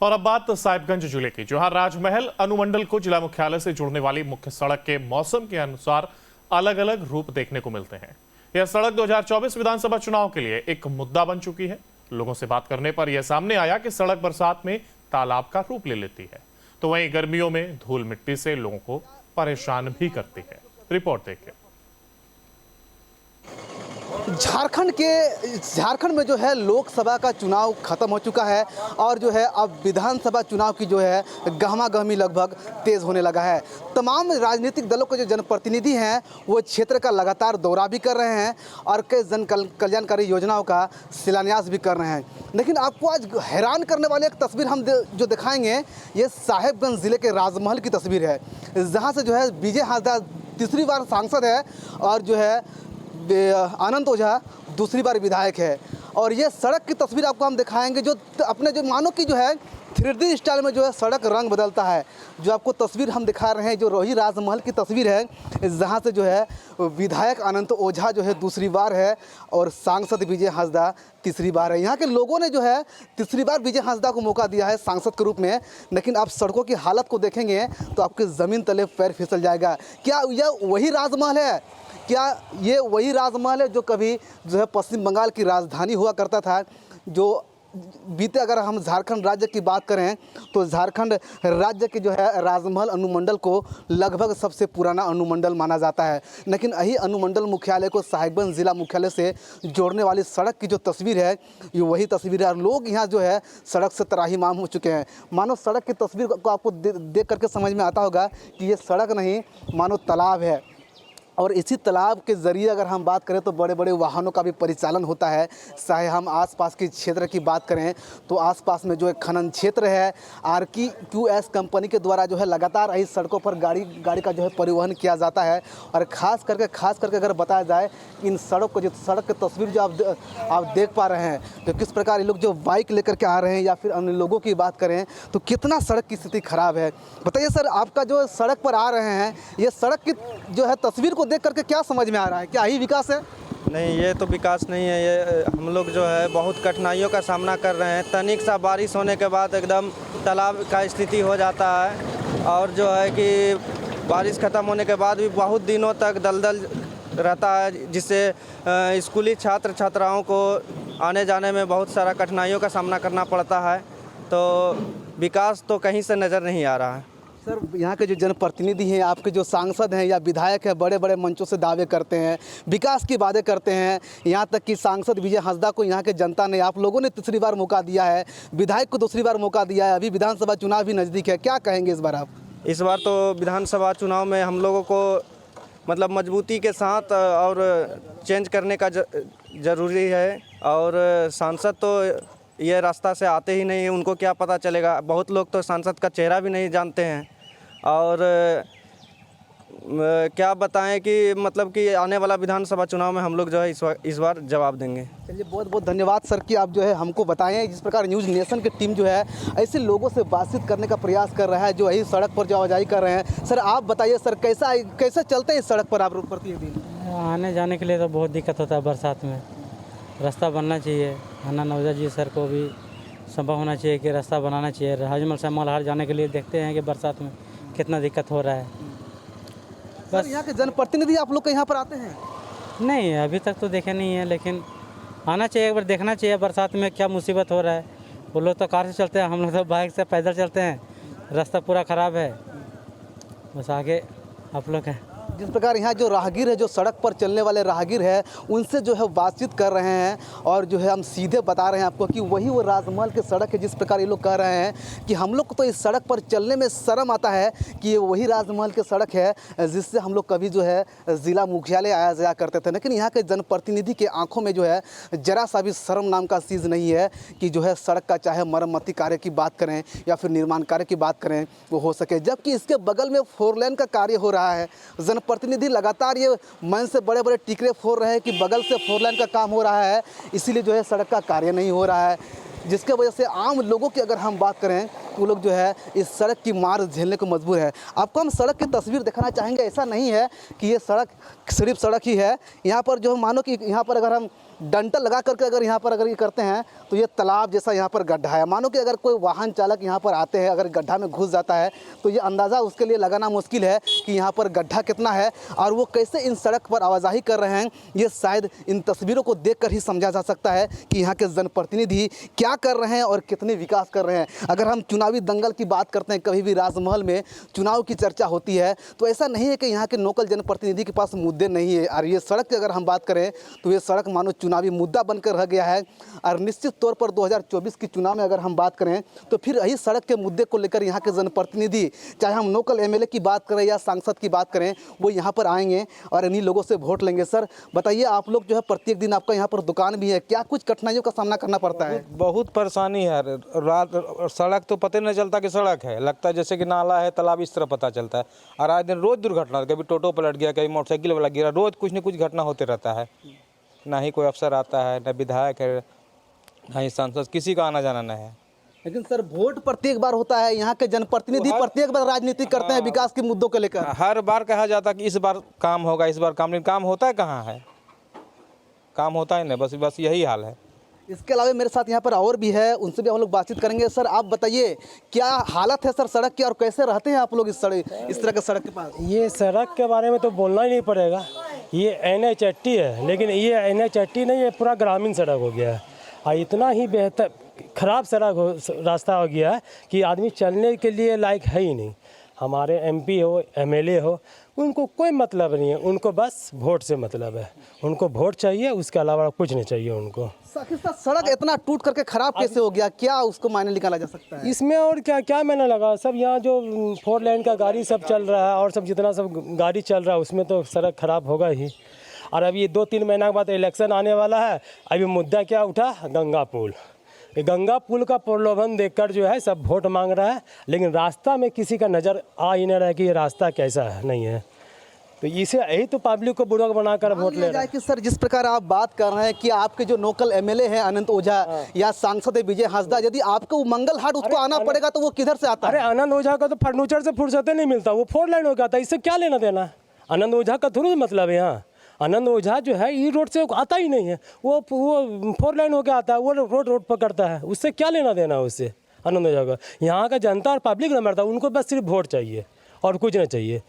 और अब बात साहिबगंज जिले की, जहां राजमहल अनुमंडल को जिला मुख्यालय से जोड़ने वाली मुख्य सड़क के मौसम के अनुसार अलग अलग रूप देखने को मिलते हैं। यह सड़क 2024 विधानसभा चुनाव के लिए एक मुद्दा बन चुकी है। लोगों से बात करने पर यह सामने आया कि सड़क बरसात में तालाब का रूप ले लेती है, तो वहीं गर्मियों में धूल मिट्टी से लोगों को परेशान भी करती है। रिपोर्ट देखिए। झारखंड में जो है लोकसभा का चुनाव खत्म हो चुका है और जो है अब विधानसभा चुनाव की जो है गहमा-गहमी लगभग तेज होने लगा है। तमाम राजनीतिक दलों के जो जनप्रतिनिधि हैं वो क्षेत्र का लगातार दौरा भी कर रहे हैं और कई जन कल्याणकारी योजनाओं का शिलान्यास भी कर रहे हैं। लेकिन आपको आज हैरान करने वाली एक तस्वीर हम जो दिखाएंगे, ये साहिबगंज ज़िले के राजमहल की तस्वीर है, जहाँ से जो है विजय हांसदा तीसरी बार सांसद है और जो है आनंद ओझा दूसरी बार विधायक है। और ये सड़क की तस्वीर आपको हम दिखाएंगे जो अपने जो मानो कि जो है 3D स्टाइल में जो है सड़क रंग बदलता है। जो आपको तस्वीर हम दिखा रहे हैं जो रोही राजमहल की तस्वीर है, जहाँ से जो है विधायक आनंद ओझा जो है दूसरी बार है और सांसद विजय हांसदा तीसरी बार है। यहाँ के लोगों ने जो है तीसरी बार विजय हांसदा को मौका दिया है सांसद के रूप में। लेकिन आप सड़कों की हालत को देखेंगे तो आपके ज़मीन तले पैर फिसल जाएगा। क्या यह वही राजमहल है? क्या ये वही राजमहल है जो कभी जो है पश्चिम बंगाल की राजधानी हुआ करता था? जो बीते अगर हम झारखंड राज्य की बात करें तो झारखंड राज्य के जो है राजमहल अनुमंडल को लगभग सबसे पुराना अनुमंडल माना जाता है। लेकिन यही अनुमंडल मुख्यालय को साहिबगंज ज़िला मुख्यालय से जोड़ने वाली सड़क की जो तस्वीर है ये वही तस्वीर है। और लोग यहाँ जो है सड़क से त्राहिमाम हो चुके हैं। मानो सड़क की तस्वीर को आपको देख करके समझ में आता होगा कि ये सड़क नहीं मानो तालाब है। और इसी तालाब के ज़रिए अगर हम बात करें तो बड़े बड़े वाहनों का भी परिचालन होता है। चाहे हम आसपास के क्षेत्र की बात करें तो आसपास में जो एक खनन क्षेत्र है, RQS कंपनी के द्वारा जो है लगातार इस सड़कों पर गाड़ी का जो है परिवहन किया जाता है। और ख़ास करके अगर बताया जाए इन सड़क की तस्वीर जो आप देख पा रहे हैं, तो किस प्रकार ये लोग जो बाइक लेकर के आ रहे हैं या फिर अन्य लोगों की बात करें तो कितना सड़क की स्थिति ख़राब है। बताइए सर, आपका जो सड़क पर आ रहे हैं ये सड़क की जो है तस्वीर को देख करके क्या समझ में आ रहा है? क्या यही विकास है? नहीं, ये तो विकास नहीं है। ये हम लोग जो है बहुत कठिनाइयों का सामना कर रहे हैं। तनिक सा बारिश होने के बाद एकदम तालाब का स्थिति हो जाता है और जो है कि बारिश ख़त्म होने के बाद भी बहुत दिनों तक दलदल रहता है, जिससे स्कूली छात्र छात्राओं को आने जाने में बहुत सारा कठिनाइयों का सामना करना पड़ता है। तो विकास तो कहीं से नज़र नहीं आ रहा है। सर, यहाँ के जो जनप्रतिनिधि हैं, आपके जो सांसद हैं या विधायक हैं, बड़े बड़े मंचों से दावे करते हैं, विकास की बातें करते हैं। यहाँ तक कि सांसद विजय हांसदा को यहाँ के जनता ने, आप लोगों ने तीसरी बार मौका दिया है, विधायक को दूसरी बार मौका दिया है। अभी विधानसभा चुनाव भी नज़दीक है, क्या कहेंगे इस बार आप? इस बार तो विधानसभा चुनाव में हम लोगों को मतलब मजबूती के साथ और चेंज करने का ज़रूरी है। और सांसद तो ये रास्ता से आते ही नहीं, उनको क्या पता चलेगा। बहुत लोग तो सांसद का चेहरा भी नहीं जानते हैं। और क्या बताएं कि मतलब कि आने वाला विधानसभा चुनाव में हम लोग जो है इस बार जवाब देंगे। चलिए, बहुत बहुत धन्यवाद सर कि आप जो है हमको बताएं। जिस प्रकार न्यूज़ नेशन की टीम जो है ऐसे लोगों से बातचीत करने का प्रयास कर रहा है जो यही सड़क पर जो आवाजाही कर रहे हैं। सर, आप बताइए सर, कैसे चलते हैं इस सड़क पर आप प्रतिदिन? आने जाने के लिए तो बहुत दिक्कत होता है। बरसात में रास्ता बनना चाहिए। आनंद ओझा जी सर को भी संभव होना चाहिए कि रास्ता बनाना चाहिए। राजमहल से मल्हार जाने के लिए देखते हैं कि बरसात में कितना दिक्कत हो रहा है। बस यहाँ के जनप्रतिनिधि आप लोग के यहाँ पर आते हैं? नहीं, अभी तक तो देखे नहीं है, लेकिन आना चाहिए, एक बार देखना चाहिए बरसात में क्या मुसीबत हो रहा है। वो लोग तो कार से चलते हैं, हम लोग तो बाइक से पैदल चलते हैं। रास्ता पूरा ख़राब है। बस आगे आप लोग हैं। जिस प्रकार यहाँ जो राहगीर है, जो सड़क पर चलने वाले राहगीर हैं, उनसे जो है बातचीत कर रहे हैं और जो है हम सीधे बता रहे हैं आपको कि वही वो राजमहल की सड़क है। जिस प्रकार ये लोग कह रहे हैं कि हम लोग को तो इस सड़क पर चलने में शर्म आता है कि ये वही राजमहल की सड़क है जिससे हम लोग कभी जो है ज़िला मुख्यालय आया जाया करते थे। लेकिन यहाँ के जनप्रतिनिधि के आँखों में जो है ज़रा सा भी शर्म नाम का चीज़ नहीं है कि जो है सड़क का चाहे मरम्मती कार्य की बात करें या फिर निर्माण कार्य की बात करें वो हो सके। जबकि इसके बगल में 4 लेन का कार्य हो रहा है। प्रतिनिधि लगातार ये मन से बड़े बड़े टिकरे फोड़ रहे हैं कि बगल से 4 लेन का काम हो रहा है, इसीलिए जो है सड़क का कार्य नहीं हो रहा है, जिसके वजह से आम लोगों की अगर हम बात करें तो वो लोग जो है इस सड़क की मार झेलने को मजबूर है। आपको हम सड़क की तस्वीर दिखाना चाहेंगे। ऐसा नहीं है कि ये सड़क सिर्फ सड़क ही है। यहाँ पर जो मानो कि यहाँ पर अगर हम डंटल लगा करके अगर यहाँ पर अगर ये करते हैं तो ये तालाब जैसा यहाँ पर गड्ढा है। मानो कि अगर कोई वाहन चालक यहाँ पर आते हैं, अगर गड्ढा में घुस जाता है तो ये अंदाज़ा उसके लिए लगाना मुश्किल है कि यहाँ पर गड्ढा कितना है और वो कैसे इन सड़क पर आवाजाही कर रहे हैं। ये शायद इन तस्वीरों को देखकर ही समझा जा सकता है कि यहाँ के जनप्रतिनिधि क्या कर रहे हैं और कितने विकास कर रहे हैं। अगर हम चुनावी दंगल की बात करते हैं, कभी भी राजमहल में चुनाव की चर्चा होती है तो ऐसा नहीं है कि यहाँ के लोकल जनप्रतिनिधि के पास मुद्दे नहीं है। और ये सड़क की अगर हम बात करें तो ये सड़क मानो चुनावी मुद्दा बनकर रह गया है। और निश्चित तौर पर 2024 की चुनाव में अगर हम बात करें तो फिर यही सड़क के मुद्दे को लेकर यहाँ के जनप्रतिनिधि, चाहे हम लोकल एमएलए की बात करें या सांसद की बात करें, वो यहाँ पर आएंगे और इन्हीं लोगों से वोट लेंगे। सर बताइए, आप लोग जो है प्रत्येक दिन आपका यहाँ पर दुकान भी है, क्या कुछ कठिनाइयों का सामना करना पड़ता है? बहुत परेशानी है। रात सड़क तो पता नहीं चलता कि सड़क है, लगता है जैसे कि नाला है, तालाब, इस तरह पता चलता है। और आज दिन रोज दुर्घटना, कभी टोटो पलट गया, कभी मोटरसाइकिल वाला गिरा, रोज कुछ न कुछ घटना होते रहता है। ना ही कोई अफसर आता है, ना विधायक है, ना ही सांसद, किसी का आना जाना नहीं है। लेकिन सर वोट प्रत्येक बार होता है, यहाँ के जनप्रतिनिधि प्रत्येक बार राजनीति करते हैं विकास के मुद्दों को लेकर। हर बार कहा जाता है कि इस बार काम होगा, इस बार काम नहीं। काम होता है कहाँ है? काम होता ही नहीं, बस यही हाल है। इसके अलावा मेरे साथ यहाँ पर और भी है, उनसे भी हम लोग बातचीत करेंगे। सर आप बताइए, क्या हालत है सर सड़क की और कैसे रहते हैं आप लोग इस तरह के सड़क के पास? ये सड़क के बारे में तो बोलना ही नहीं पड़ेगा। ये NH80 है, लेकिन ये NH80 नहीं है, पूरा ग्रामीण सड़क हो गया है। और इतना ही बेहतर ख़राब रास्ता हो गया है कि आदमी चलने के लिए लायक है ही नहीं। हमारे MP हो, MLA हो, उनको कोई मतलब नहीं है, उनको बस वोट से मतलब है। उनको वोट चाहिए, उसके अलावा कुछ नहीं चाहिए उनको। सड़क इतना टूट करके खराब कैसे हो गया, क्या उसको मायने निकाला जा सकता है? इसमें और क्या मैंने लगा, सब यहाँ जो 4 लेन का गाड़ी सब चल रहा है और सब जितना सब गाड़ी चल रहा है उसमें तो सड़क खराब होगा ही। और अभी 2-3 महीना के बाद इलेक्शन आने वाला है। अभी मुद्दा क्या उठा? गंगा पुल। गंगा पुल का प्रलोभन देखकर जो है सब वोट मांग रहा है, लेकिन रास्ता में किसी का नज़र आ ही नहीं रहा है कि ये रास्ता कैसा है, नहीं है। तो इसे यही तो पब्लिक को बुरा बनाकर वोट ले रहा है। कि सर जिस प्रकार आप बात कर रहे हैं कि आपके जो लोकल MLA हैं अनंत ओझा या सांसद है विजय हांसदा, यदि आपको मंगल हाट उसको आना पड़ेगा तो वो किधर से आता है? अरे आनंद ओझा का तो फर्नीचर से फुर्सत नहीं मिलता, वो 4 लाइन हो गया था, इससे क्या लेना देना? आनंद ओझा का थोड़ी मतलब है यहाँ। आनंद ओझा जो है ई रोड से आता ही नहीं है, वो 4 लाइन हो गया आता है, वो रोड पकड़ता है, उससे क्या लेना देना उससे आनंद ओझा का? यहाँ का जनता और पब्लिक न मरता, उनको बस सिर्फ वोट चाहिए और कुछ नहीं चाहिए।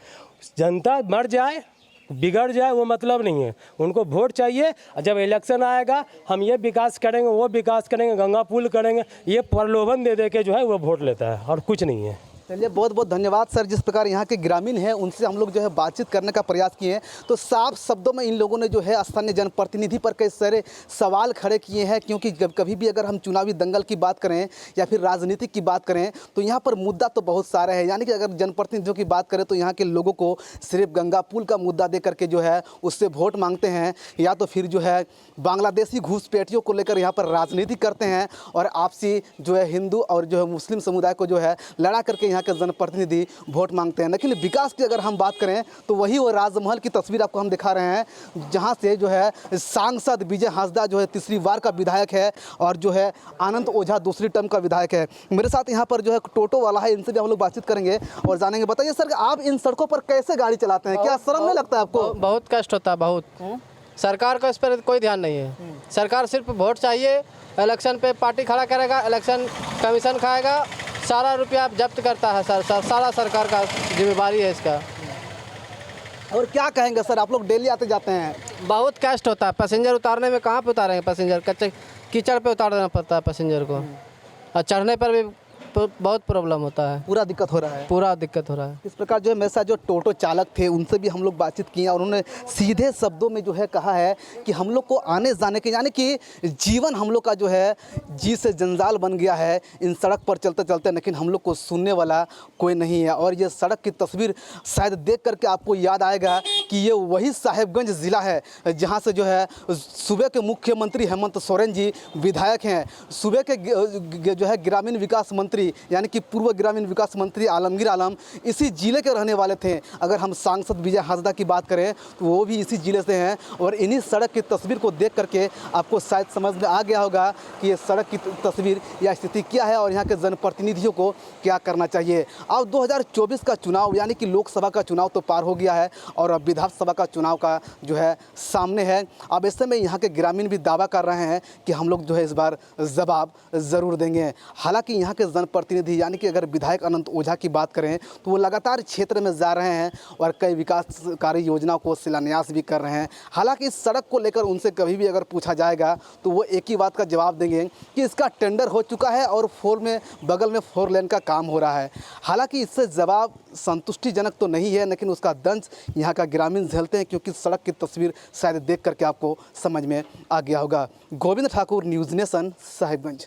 जनता मर जाए, बिगड़ जाए, वो मतलब नहीं है, उनको वोट चाहिए। जब इलेक्शन आएगा हम ये विकास करेंगे, वो विकास करेंगे, गंगा पुल करेंगे, ये प्रलोभन दे दे के जो है वो वोट लेता है और कुछ नहीं है। चलिए बहुत बहुत धन्यवाद सर। जिस प्रकार यहाँ के ग्रामीण हैं उनसे हम लोग जो है बातचीत करने का प्रयास किए हैं तो साफ शब्दों में इन लोगों ने जो है स्थानीय जनप्रतिनिधि पर कई सारे सवाल खड़े किए हैं। क्योंकि कभी भी अगर हम चुनावी दंगल की बात करें या फिर राजनीति की बात करें तो यहाँ पर मुद्दा तो बहुत सारे हैं। यानी कि अगर जनप्रतिनिधियों की बात करें तो यहाँ के लोगों को सिर्फ गंगा पुल का मुद्दा दे करके जो है उससे वोट मांगते हैं, या तो फिर जो है बांग्लादेशी घूसपैठियों को लेकर यहाँ पर राजनीति करते हैं और आपसी जो है हिंदू और जो है मुस्लिम समुदाय को जो है लड़ा करके यहाँ के जनप्रतिनिधि वोट मांगते हैं। लेकिन विकास की अगर हम बात करें तो वही वो राजमहल की तस्वीर आपको हम दिखा रहे हैं, जहां से जो है सांसद विजय हांसदा जो है 3री बार का विधायक है और जो है आनंद ओझा 2री टर्म का विधायक है। मेरे साथ यहाँ पर जो है टोटो वाला है, इनसे भी हम लोग बातचीत करेंगे और जानेंगे। बताइए सर, आप इन सड़कों पर कैसे गाड़ी चलाते हैं, क्या शर्म नहीं लगता है आपको? बहुत कष्ट होता है, बहुत। सरकार का इस पर कोई ध्यान नहीं है। सरकार सिर्फ वोट चाहिए, इलेक्शन पे पार्टी खड़ा करेगा, इलेक्शन कमीशन खाएगा, सारा रुपया जब्त करता है। सारा सरकार का जिम्मेवारी है इसका। और क्या कहेंगे सर, आप लोग डेली आते जाते हैं? बहुत कष्ट होता है, पैसेंजर उतारने में कहाँ पे उतारेंगे पैसेंजर, कच्चे कीचड़ पे उतार देना पड़ता है पैसेंजर को, और चढ़ने पर भी बहुत प्रॉब्लम होता है, पूरा दिक्कत हो रहा है, पूरा दिक्कत हो रहा है। इस प्रकार जो है मेरे साथ जो टोटो चालक थे उनसे भी हम लोग बातचीत किए और उन्होंने सीधे शब्दों में जो है कहा है कि हम लोग को आने जाने के, यानी कि जीवन हम लोग का जो है जी से जंजाल बन गया है इन सड़क पर चलते चलते, लेकिन हम लोग को सुनने वाला कोई नहीं है। और ये सड़क की तस्वीर शायद देख करके आपको याद आएगा कि ये वही साहेबगंज ज़िला है जहाँ से जो है सूबे के मुख्यमंत्री हेमंत सोरेन जी विधायक हैं, सूबे के जो है ग्रामीण विकास मंत्री मंत्री यानी कि पूर्व ग्रामीण विकास मंत्री आलमगीर आलम इसी जिले के रहने वाले थे। अगर हम सांसद विजय हांसदा की बात करें तो वो भी इसी जिले से हैं और इन्हीं सड़क की तस्वीर को देख करके आपको शायद समझ में आ गया होगा कि ये सड़क की तस्वीर या स्थिति क्या है और यहाँ के जनप्रतिनिधियों को क्या करना चाहिए। अब 2024 का चुनाव यानी कि लोकसभा का चुनाव तो पार हो गया है और अब विधानसभा का चुनाव का जो है सामने है। अब ऐसे में यहाँ के ग्रामीण भी दावा कर रहे हैं कि हम लोग जो है इस बार जवाब ज़रूर देंगे। हालांकि यहाँ के जनप्रतिनिधि यानी कि अगर विधायक अनंत ओझा की बात करें तो वो लगातार क्षेत्र में जा रहे हैं और कई विकासकारी योजनाओं को शिलान्यास भी कर रहे हैं। हालांकि इस सड़क को लेकर उनसे कभी भी अगर पूछा जाएगा तो वो एक ही बात का जवाब देंगे कि इसका टेंडर हो चुका है और बगल में 4 लेन का काम हो रहा है। हालांकि इससे जवाब संतुष्टिजनक तो नहीं है, लेकिन उसका दंश यहाँ का ग्रामीण झेलते हैं क्योंकि सड़क की तस्वीर शायद देख करके आपको समझ में आ गया होगा। Govind Thakur, news nation, Sahibganj.